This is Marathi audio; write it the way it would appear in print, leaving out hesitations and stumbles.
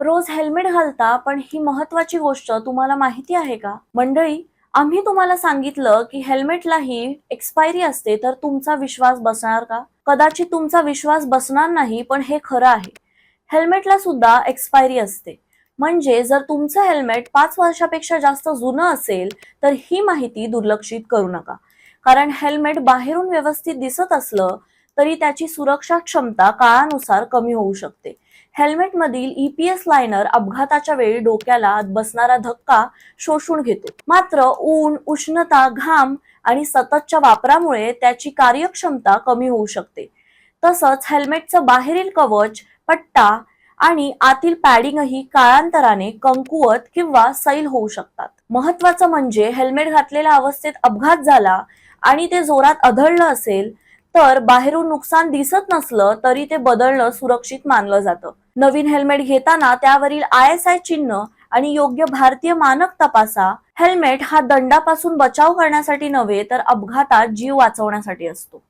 रोज हेल्मेट घालता, पण ही महत्वाची गोष्ट तुम्हाला माहिती आहे का? मंडळी, आम्ही तुम्हाला सांगितलं की हेल्मेटलाही एक्सपायरी असते, तर तुमचा विश्वास बसणार का? कदाचित तुमचा विश्वास बसणार नाही, पण हे खरं आहे. हेल्मेटला सुद्धा एक्सपायरी असते. म्हणजे जर तुमचं हेल्मेट 5 वर्षापेक्षा जास्त जुनं असेल, तर ही माहिती दुर्लक्षित करू नका. कारण हेल्मेट बाहेरून व्यवस्थित दिसत असलं तरी त्याची सुरक्षा क्षमता काळानुसार कमी होऊ शकते. हेल्मेटमधील ईपीएस लायनर अपघाताच्या वेळी डोक्याला बसणारा धक्का शोषून घेतो. मात्र ऊन, उष्णता, घाम आणि सततच्या वापरामुळे त्याची कार्यक्षमता कमी होऊ शकते. तसंच हेल्मेटचं बाहेरील कवच, पट्टा आणि आतील पॅडिंगही काळांतराने कमकुवत किंवा सैल होऊ शकतात. महत्वाचं म्हणजे हेल्मेट घातलेल्या अवस्थेत अपघात झाला आणि ते जोरात आदळलं असेल तर बाहेरून नुकसान दिसत नसलं तरी ते बदलणं सुरक्षित मानलं जातं. नवीन हेल्मेट घेताना त्यावरील ISI चिन्ह आणि योग्य भारतीय मानक तपासा. हेल्मेट हा दंडापासून बचाव करण्यासाठी नव्हे, तर अपघातात जीव वाचवण्यासाठी असतो.